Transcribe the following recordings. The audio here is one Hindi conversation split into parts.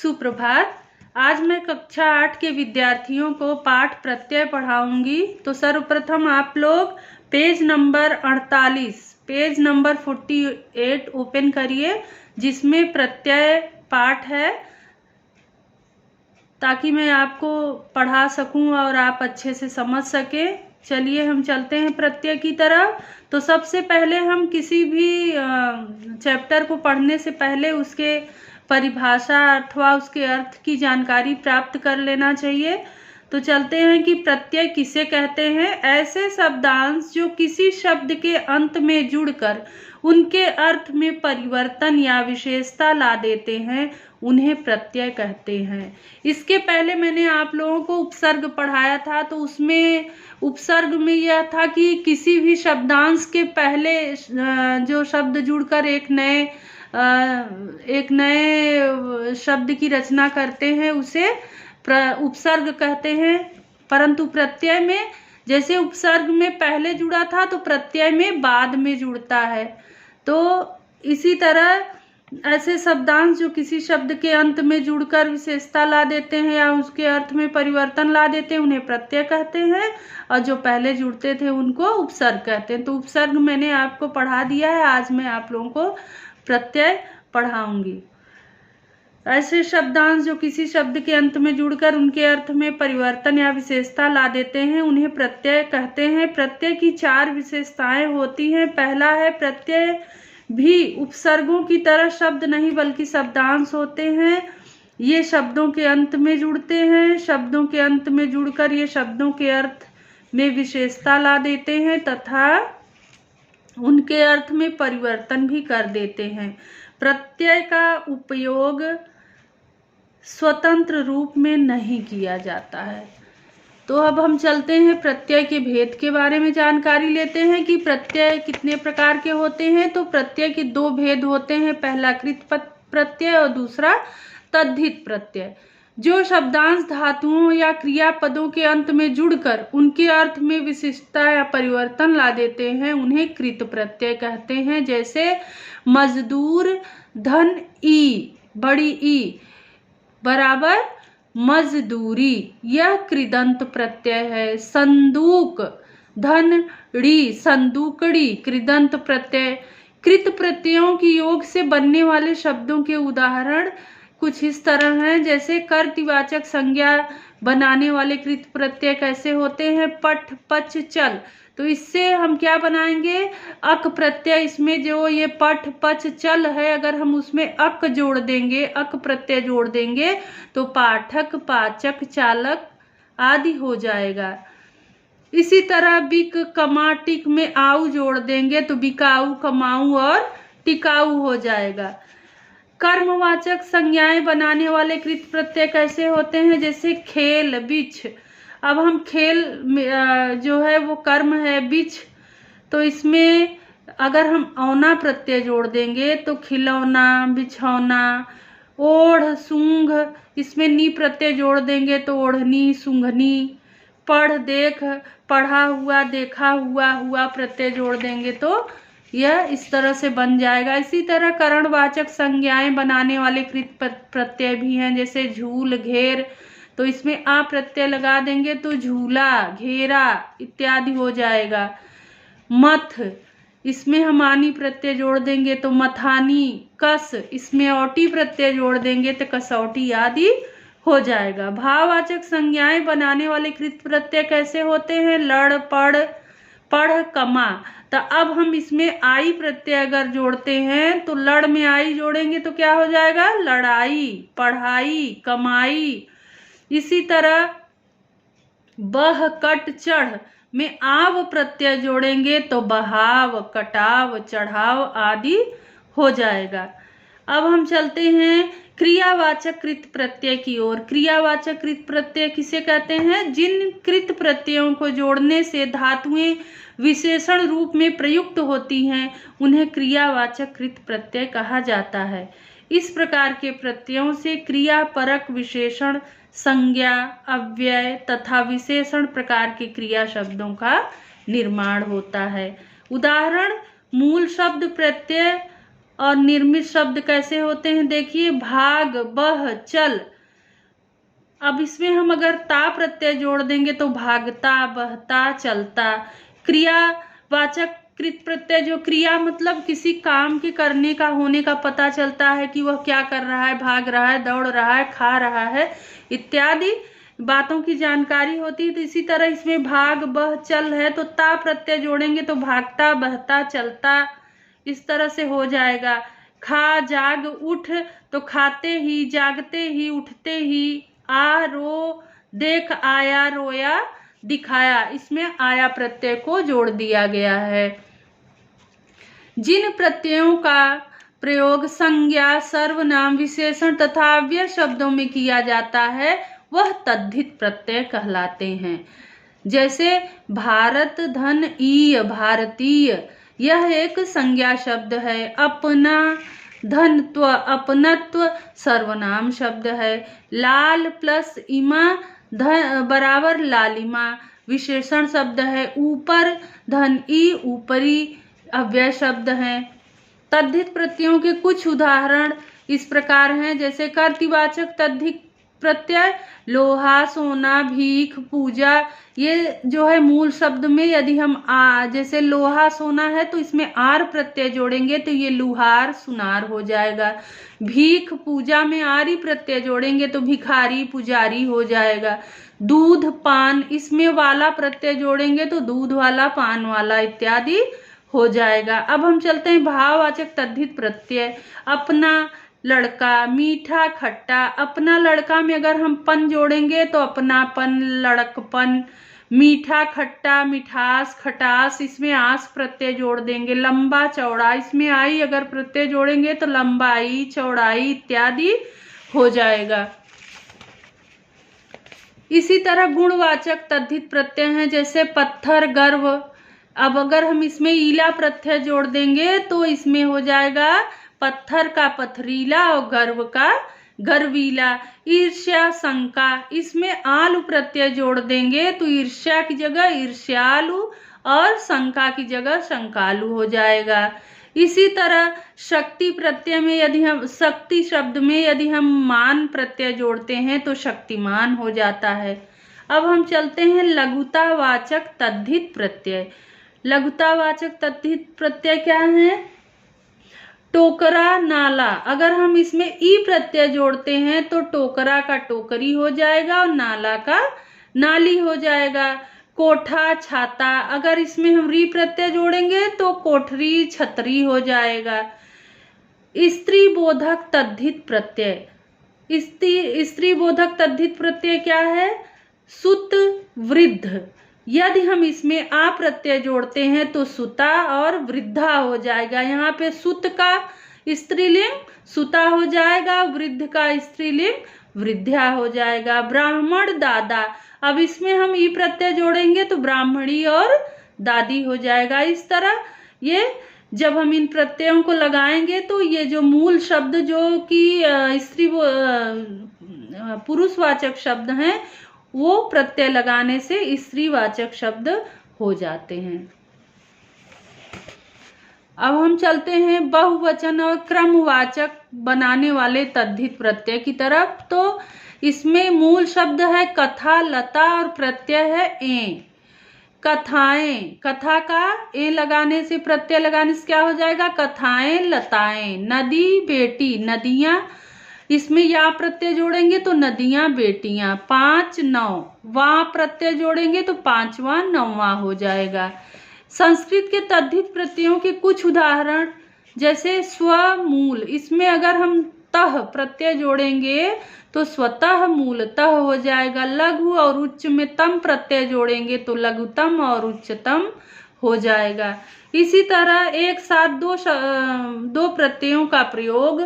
सुप्रभात। आज मैं कक्षा 8 के विद्यार्थियों को पाठ प्रत्यय पढ़ाऊंगी। तो सर्वप्रथम आप लोग page number 48, page number 48 open करिए, जिसमें प्रत्यय पाठ है, ताकि मैं आपको पढ़ा सकूं और आप अच्छे से समझ सके। चलिए हम चलते हैं प्रत्यय की तरफ। तो सबसे पहले हम किसी भी चैप्टर को पढ़ने से पहले उसके परिभाषा अथवा उसके अर्थ की जानकारी प्राप्त कर लेना चाहिए। तो चलते हैं कि प्रत्यय किसे कहते हैं। ऐसे शब्दांश जो किसी शब्द के अंत में जुड़कर उनके अर्थ में परिवर्तन या विशेषता ला देते हैं, उन्हें प्रत्यय कहते हैं। इसके पहले मैंने आप लोगों को उपसर्ग पढ़ाया था। तो उसमें उपसर्ग में यह था कि किसी भी शब्दांश के पहले जो शब्द जुड़कर एक नए शब्द की रचना करते हैं, उसे उपसर्ग कहते हैं। परंतु प्रत्यय में जैसे उपसर्ग में पहले जुड़ा था तो प्रत्यय में बाद में जुड़ता है। तो इसी तरह ऐसे शब्दांश जो किसी शब्द के अंत में जुड़कर विशेषता ला देते हैं या उसके अर्थ में परिवर्तन ला देते हैं, उन्हें प्रत्यय कहते हैं। और जो पहले जुड़ते थे उनको उपसर्ग कहते हैं। तो उपसर्ग मैंने आपको पढ़ा दिया है। आज मैं आप लोगों को प्रत्यय पढ़ाऊंगी। ऐसे शब्दांश जो किसी शब्द के अंत में जुड़कर उनके अर्थ में परिवर्तन या विशेषता ला देते हैं, उन्हें प्रत्यय कहते हैं। प्रत्यय की 4 विशेषताएं होती हैं। पहला है, प्रत्यय भी उपसर्गों की तरह शब्द नहीं बल्कि शब्दांश होते हैं। ये शब्दों के अंत में जुड़ते हैं। शब्दों के अंत में जुड़कर ये शब्दों के अर्थ में विशेषता ला देते हैं तथा उनके अर्थ में परिवर्तन भी कर देते हैं। प्रत्यय का उपयोग स्वतंत्र रूप में नहीं किया जाता है। तो अब हम चलते हैं प्रत्यय के भेद के बारे में जानकारी लेते हैं कि प्रत्यय कितने प्रकार के होते हैं। तो प्रत्यय के 2 भेद होते हैं। पहला कृत प्रत्यय और दूसरा तद्धित प्रत्यय। जो शब्दांश धातुओं या क्रियापदों के अंत में जुड़कर उनके अर्थ में विशिष्टता या परिवर्तन ला देते हैं, उन्हें कृत प्रत्यय कहते हैं। जैसे मजदूर धन ई, बड़ी ई बराबर मजदूरी, यह कृदंत प्रत्यय है। संदूक धन ड़ी, संदूकड़ी, कृदंत प्रत्यय। कृत प्रत्ययों की योग से बनने वाले शब्दों के उदाहरण कुछ इस तरह हैं। जैसे कर्तवाचक संज्ञा बनाने वाले कृत प्रत्यय कैसे होते हैं? पठ, पच, चल। तो इससे हम क्या बनाएंगे? अक प्रत्यय। इसमें जो ये पठ, पच, चल है, अगर हम उसमें अक जोड़ देंगे, अक प्रत्यय जोड़ देंगे, तो पाठक, पाचक, चालक आदि हो जाएगा। इसी तरह बिक, कमा, टिक में आऊ जोड़ देंगे तो बिकाऊ, कमाऊ और टिकाऊ हो जाएगा। कर्मवाचक संज्ञाएं बनाने वाले कृत प्रत्यय कैसे होते हैं? जैसे खेल, बिछ। अब हम खेल जो है वो कर्म है, बिछ, तो इसमें अगर हम औना प्रत्यय जोड़ देंगे तो खिलौना, बिछौना। ओढ़, सूंघ, इसमें नी प्रत्यय जोड़ देंगे तो ओढ़नी, सूंघनी। पढ़, देख, पढ़ा हुआ, देखा हुआ, हुआ प्रत्यय जोड़ देंगे तो यह इस तरह से बन जाएगा। इसी तरह करणवाचक संज्ञाएं बनाने वाले कृत प्रत्यय भी हैं। जैसे झूल, घेर, तो इसमें आ प्रत्यय लगा देंगे तो झूला, घेरा इत्यादि हो जाएगा। मथ, इसमें हम आनी प्रत्यय जोड़ देंगे तो मथानी। कस, इसमें औटी प्रत्यय जोड़ देंगे तो कसौटी आदि हो जाएगा। भाववाचक संज्ञाएं बनाने वाले कृत प्रत्यय कैसे होते हैं? लड़, पढ़, पढ़, कमा। तो अब हम इसमें आई प्रत्यय अगर जोड़ते हैं तो लड़ में आई जोड़ेंगे तो क्या हो जाएगा? लड़ाई, पढ़ाई, कमाई। इसी तरह बह, कट, चढ़ में आव प्रत्यय जोड़ेंगे तो बहाव, कटाव, चढ़ाव आदि हो जाएगा। अब हम चलते हैं क्रियावाचक कृत प्रत्यय की ओर। क्रियावाचक कृत प्रत्यय किसे कहते हैं? जिन कृत प्रत्ययों को जोड़ने से धातुएं विशेषण रूप में प्रयुक्त होती हैं, उन्हें क्रियावाचक कृत प्रत्यय कहा जाता है। इस प्रकार के प्रत्ययों से क्रियापरक विशेषण, संज्ञा, अव्यय तथा विशेषण प्रकार के क्रिया शब्दों का निर्माण होता है। उदाहरण, मूल शब्द प्रत्यय और निर्मित शब्द कैसे होते हैं देखिए, भाग, बह, चल। अब इसमें हम अगर ता प्रत्यय जोड़ देंगे तो भागता, बहता, चलता। क्रियावाचक कृत प्रत्यय, जो क्रिया मतलब किसी काम के करने का, होने का पता चलता है कि वह क्या कर रहा है, भाग रहा है, दौड़ रहा है, खा रहा है इत्यादि बातों की जानकारी होती है। तो इसी तरह इसमें भाग, बह, चल है तो ता प्रत्यय जोड़ेंगे तो भागता, बहता, चलता इस तरह से हो जाएगा। खा, जाग, उठ तो खाते ही, जागते ही, उठते ही। आ, रो, देख, आया, रोया, दिखाया, इसमें आया प्रत्यय को जोड़ दिया गया है। जिन प्रत्ययों का प्रयोग संज्ञा, सर्वनाम, विशेषण तथा अव्यय शब्दों में किया जाता है वह तद्धित प्रत्यय कहलाते हैं। जैसे भारत, धन, ईय, भारतीय, यह एक संज्ञा शब्द है। अपना, धनत्व, अपनत्व सर्वनाम शब्द है। लाल प्लस इमा बराबर लालिमा विशेषण शब्द है। ऊपर, धन ई, ऊपरी अव्यय शब्द हैं। तद्धित प्रत्ययों के कुछ उदाहरण इस प्रकार हैं, जैसे कर्तृवाचक तद्धित प्रत्यय लोहा, सोना, भीख, पूजा। ये जो है मूल शब्द में यदि हम जैसे लोहा, सोना है तो इसमें आर प्रत्यय जोड़ेंगे तो ये लुहार, सुनार हो जाएगा। भीख, पूजा में आरी प्रत्यय जोड़ेंगे तो भिखारी, पुजारी हो जाएगा। दूध, पान, इसमें वाला प्रत्यय जोड़ेंगे तो दूध वाला, पान वाला इत्यादि हो जाएगा। अब हम चलते हैं भाववाचक तद्धित प्रत्यय। अपना, लड़का, मीठा, खट्टा। अपना लड़का में अगर हम पन जोड़ेंगे तो अपनापन, लड़कपन। मीठा, खट्टा, मिठास, खटास, इसमें आस प्रत्यय जोड़ देंगे। लंबा, चौड़ा, इसमें आई अगर प्रत्यय जोड़ेंगे तो लंबाई, चौड़ाई इत्यादि हो जाएगा। इसी तरह गुणवाचक तद्धित प्रत्यय हैं, जैसे पत्थर, गर्व। अब अगर हम इसमें ईला प्रत्यय जोड़ देंगे तो इसमें हो जाएगा पत्थर का पथरीला और गर्व का गर्वीला। ईर्ष्या, शंका, इसमें आलू प्रत्यय जोड़ देंगे तो ईर्ष्या की जगह ईर्ष्यालु और शंका की जगह शंकालु हो जाएगा। इसी तरह शक्ति प्रत्यय में यदि हम, शक्ति शब्द में यदि हम मान प्रत्यय जोड़ते हैं तो शक्तिमान हो जाता है। अब हम चलते हैं लघुतावाचक तद्धित प्रत्यय। लघुतावाचक तद्धित प्रत्यय क्या है? टोकरा, नाला। अगर हम इसमें ई प्रत्यय जोड़ते हैं तो टोकरा का टोकरी हो जाएगा और नाला का नाली हो जाएगा। कोठा, छाता, अगर इसमें हम री प्रत्यय जोड़ेंगे तो कोठरी, छतरी हो जाएगा। स्त्री बोधक तद्धित प्रत्यय। स्त्री बोधक तद्धित प्रत्यय क्या है? सुत, वृद्ध। यदि हम इसमें आ प्रत्यय जोड़ते हैं तो सुता और वृद्धा हो जाएगा। यहाँ पे सुत का स्त्रीलिंग सुता हो जाएगा, वृद्ध का स्त्रीलिंग वृद्धा हो जाएगा। ब्राह्मण, दादा, अब इसमें हम ई प्रत्यय जोड़ेंगे तो ब्राह्मणी और दादी हो जाएगा। इस तरह ये जब हम इन प्रत्ययों को लगाएंगे तो ये जो मूल शब्द जो कि स्त्री पुरुषवाचक शब्द हैं वो प्रत्यय लगाने से स्त्रीवाचक शब्द हो जाते हैं। अब हम चलते हैं बहुवचन और क्रमवाचक बनाने वाले तद्धित प्रत्यय की तरफ। तो इसमें मूल शब्द है कथा, लता और प्रत्यय है ए। कथाएं, कथा का ए लगाने से, प्रत्यय लगाने से क्या हो जाएगा? कथाएं, लताएं। नदी, बेटी, नदियां, इसमें या प्रत्यय जोड़ेंगे तो नदियां, बेटियां। 5, 9, वहां प्रत्यय जोड़ेंगे तो पांचवा, नौवां हो जाएगा। संस्कृत के तद्धित प्रत्ययों के कुछ उदाहरण, जैसे स्वमूल, इसमें अगर हम तह प्रत्यय जोड़ेंगे तो स्वतः मूलतः हो जाएगा। लघु और उच्च में तम प्रत्यय जोड़ेंगे तो लघुतम और उच्चतम हो जाएगा। इसी तरह एक साथ दो प्रत्ययों का प्रयोग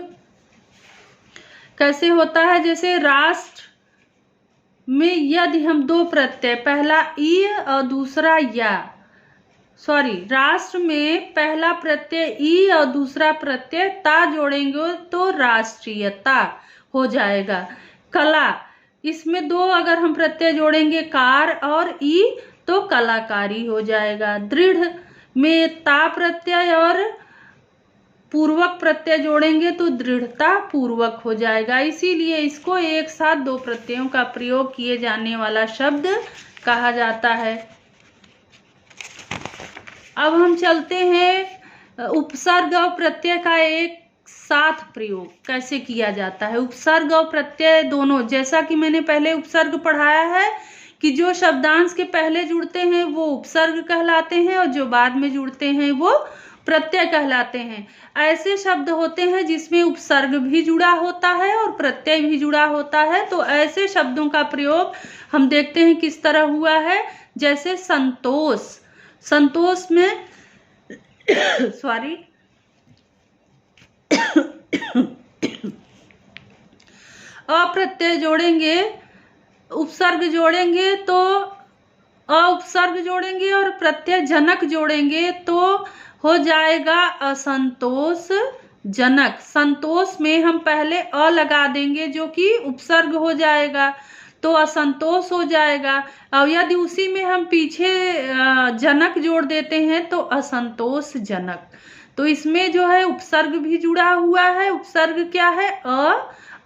कैसे होता है? जैसे राष्ट्र में यदि हम दो प्रत्यय, पहला ई और दूसरा या, राष्ट्र में पहला प्रत्यय ई और दूसरा प्रत्यय ता जोड़ेंगे तो राष्ट्रीयता हो जाएगा। कला, इसमें दो अगर हम प्रत्यय जोड़ेंगे कार और ई तो कलाकारी हो जाएगा। दृढ़ में ता प्रत्यय और पूर्वक प्रत्यय जोड़ेंगे तो दृढ़ता पूर्वक हो जाएगा, इसीलिए इसको एक साथ दो प्रत्ययों का प्रयोग किए जाने वाला शब्द कहा जाता है। अब हम चलते हैं उपसर्ग और प्रत्यय का एक साथ प्रयोग कैसे किया जाता है। उपसर्ग और प्रत्यय दोनों, जैसा कि मैंने पहले उपसर्ग पढ़ाया है कि जो शब्दांश के पहले जुड़ते हैं वो उपसर्ग कहलाते हैं और जो बाद में जुड़ते हैं वो प्रत्यय कहलाते हैं। ऐसे शब्द होते हैं जिसमें उपसर्ग भी जुड़ा होता है और प्रत्यय भी जुड़ा होता है, तो ऐसे शब्दों का प्रयोग हम देखते हैं किस तरह हुआ है। जैसे संतोष, संतोष में सॉरी अप्रत्यय जोड़ेंगे, उपसर्ग जोड़ेंगे तो उपसर्ग जोड़ेंगे और प्रत्यय जनक जोड़ेंगे तो हो जाएगा असंतोष जनक। संतोष में हम पहले अ लगा देंगे जो कि उपसर्ग हो जाएगा तो असंतोष हो जाएगा, और यदि उसी में हम पीछे जनक जोड़ देते हैं तो असंतोष जनक। तो इसमें जो है उपसर्ग भी जुड़ा हुआ है, उपसर्ग क्या है अ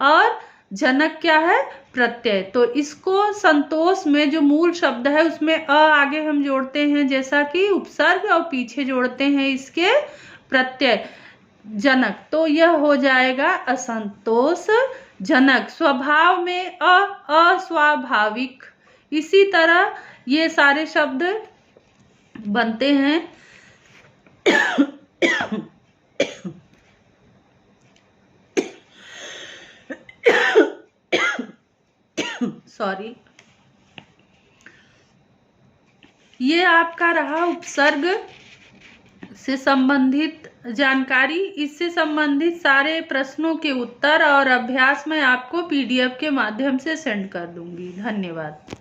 और जनक क्या है प्रत्यय। तो इसको संतोष में जो मूल शब्द है उसमें अ आगे हम जोड़ते हैं जैसा कि उपसर्ग और पीछे जोड़ते हैं इसके प्रत्यय जनक, तो यह हो जाएगा असंतोष जनक। स्वभाव में अस्वाभाविक, इसी तरह ये सारे शब्द बनते हैं। सॉरी, ये आपका रहा उपसर्ग से संबंधित जानकारी। इससे संबंधित सारे प्रश्नों के उत्तर और अभ्यास मैं आपको PDF के माध्यम से सेंड कर दूंगी। धन्यवाद।